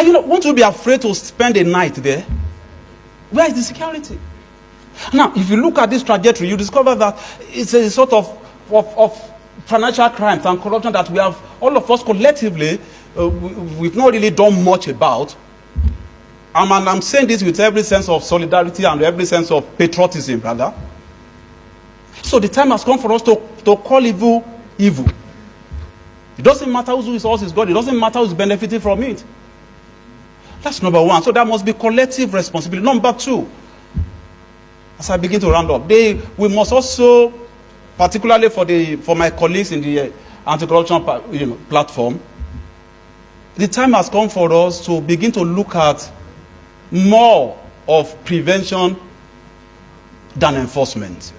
And you know, won't you be afraid to spend a night there? Where is the security? Now, if you look at this trajectory, you discover that it's a sort of financial crimes and corruption that we have, all of us collectively, we've not really done much about. And I'm saying this with every sense of solidarity and every sense of patriotism, brother. So the time has come for us to call evil, evil. It doesn't matter whose source is God. It doesn't matter who's benefiting from it. That's number one. So there must be collective responsibility. Number two, as I begin to round up, we must also, particularly for my colleagues in the anti-corruption platform, the time has come for us to begin to look at more of prevention than enforcement.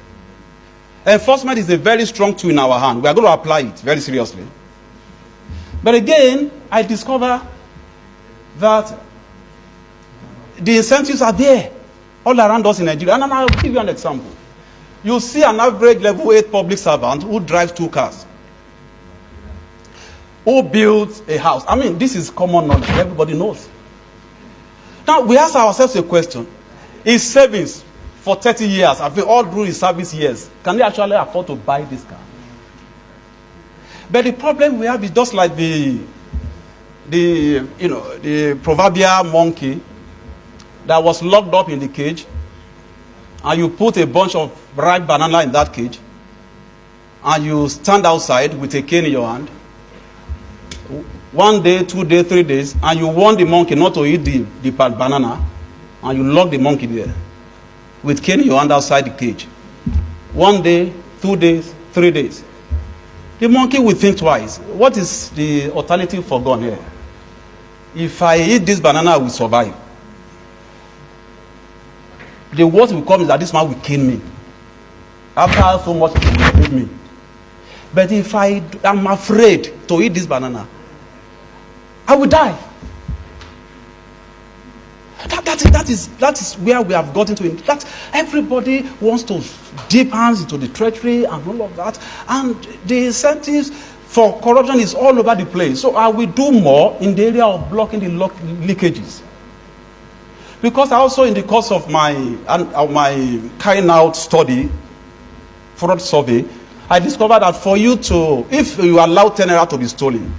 Enforcement is a very strong tool in our hand. We are going to apply it very seriously. But again, I discover that the incentives are there all around us in Nigeria. And I'll give you an example. You see an average level 8 public servant who drives 2 cars, who builds a house. I mean, this is common knowledge. Everybody knows. Now, we ask ourselves a question. His savings for 30 years, all through his service years, can he actually afford to buy this car? But the problem we have is just like the proverbial monkey that was locked up in the cage, and you put a bunch of ripe banana in that cage, and you stand outside with a cane in your hand, 1 day, 2 days, 3 days, and you warn the monkey not to eat the banana, and you lock the monkey there with cane in your hand outside the cage. 1 day, 2 days, 3 days. The monkey will think twice. What is the alternative for God here? If I eat this banana, I will survive. The worst will come is that this man will kill me. After so much, he will kill me. But if I am afraid to eat this banana, I will die. That is where we have gotten to. That everybody wants to dip hands into the treasury and all of that. And the incentives for corruption is all over the place. So I will do more in the area of blocking the leakages. Because I also, in the course of my carrying out study, fraud survey, I discovered that for you to, if you allow 10 naira to be stolen,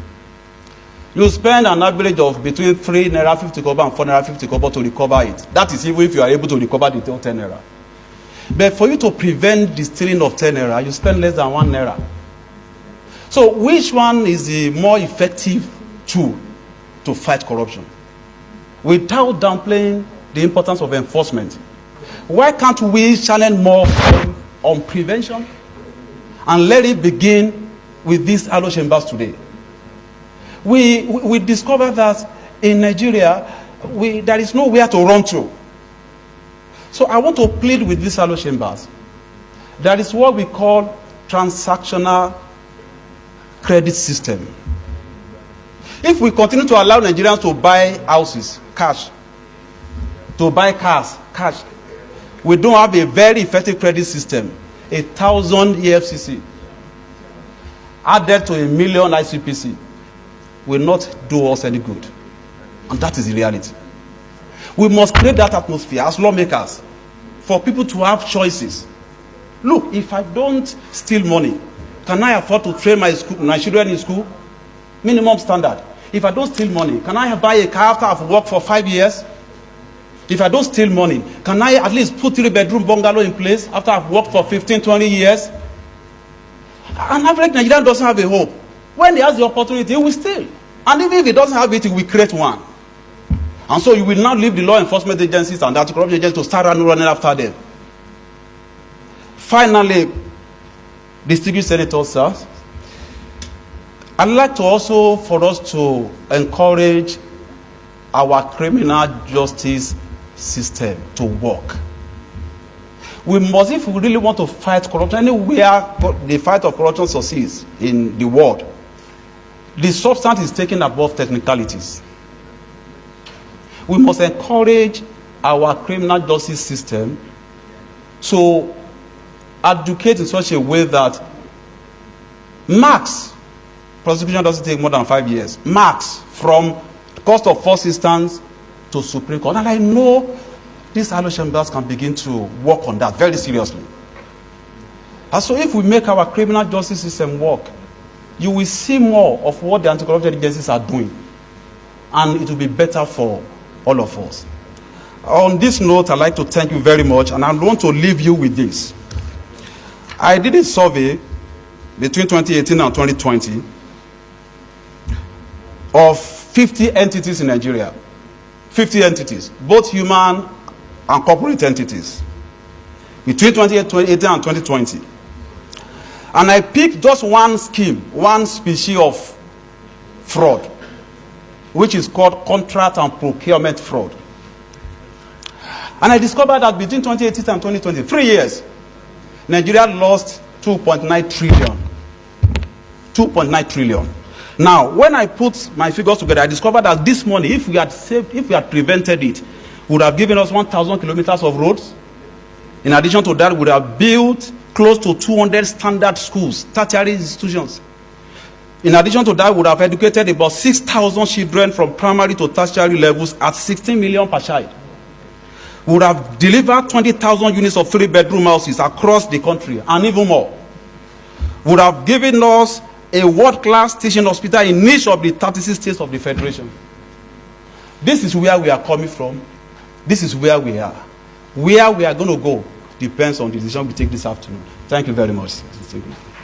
you spend an average of between 3 naira 50 kobo and 4 naira 50 kobo to recover it. That is even if you are able to recover the 10 naira. But for you to prevent the stealing of 10 naira, you spend less than 1 naira. So which one is the more effective tool to fight corruption? Without downplaying the importance of enforcement, why can't we channel more on prevention and let it begin with these Alo chambers today? We discovered that in Nigeria, there is nowhere to run to. So I want to plead with these Alo chambers. There is what we call transactional credit system. If we continue to allow Nigerians to buy houses, cash, to buy cars, cash, we don't have a very effective credit system. 1,000 EFCC added to 1 million ICPC will not do us any good. And that is the reality. We must create that atmosphere as lawmakers for people to have choices. Look, if I don't steal money, can I afford to train my children in school? Minimum standard. If I don't steal money, can I buy a car after I've worked for 5 years? If I don't steal money, can I at least put 3-bedroom bungalow in place after I've worked for 15, 20 years? An average Nigerian doesn't have a hope. When he has the opportunity, he will steal. And even if he doesn't have it, he will create one. And so you will now leave the law enforcement agencies and the anti-corruption agencies to start running after them. Finally, distinguished senators, sir, I'd like to also for us to encourage our criminal justice system to work. We must, if we really want to fight corruption, anywhere the fight of corruption succeeds in the world, the substance is taken above technicalities. We must encourage our criminal justice system to advocate in such a way that max prosecution doesn't take more than 5 years. Max from cost of first instance to Supreme Court. And I know these Alo chambers can begin to work on that very seriously. And so if we make our criminal justice system work, you will see more of what the anti-corruption agencies are doing. And it will be better for all of us. On this note, I'd like to thank you very much, and I want to leave you with this. I did a survey between 2018 and 2020 of 50 entities in Nigeria. 50 entities, both human and corporate entities, between 2018 and 2020. And I picked just one scheme, one species of fraud, which is called contract and procurement fraud. And I discovered that between 2018 and 2020, 3 years, Nigeria lost 2.9 trillion. 2.9 trillion. Now, when I put my figures together, I discovered that this money, if we had prevented it, would have given us 1,000 kilometers of roads. In addition to that, we would have built close to 200 standard schools, tertiary institutions. In addition to that, we would have educated about 6,000 children from primary to tertiary levels at 16 million per child. We would have delivered 20,000 units of 3-bedroom houses across the country, and even more. We would have given us a world-class teaching hospital in each of the 36 states of the Federation. This is where we are coming from. This is where we are. Where we are going to go depends on the decision we take this afternoon. Thank you very much. Thank you.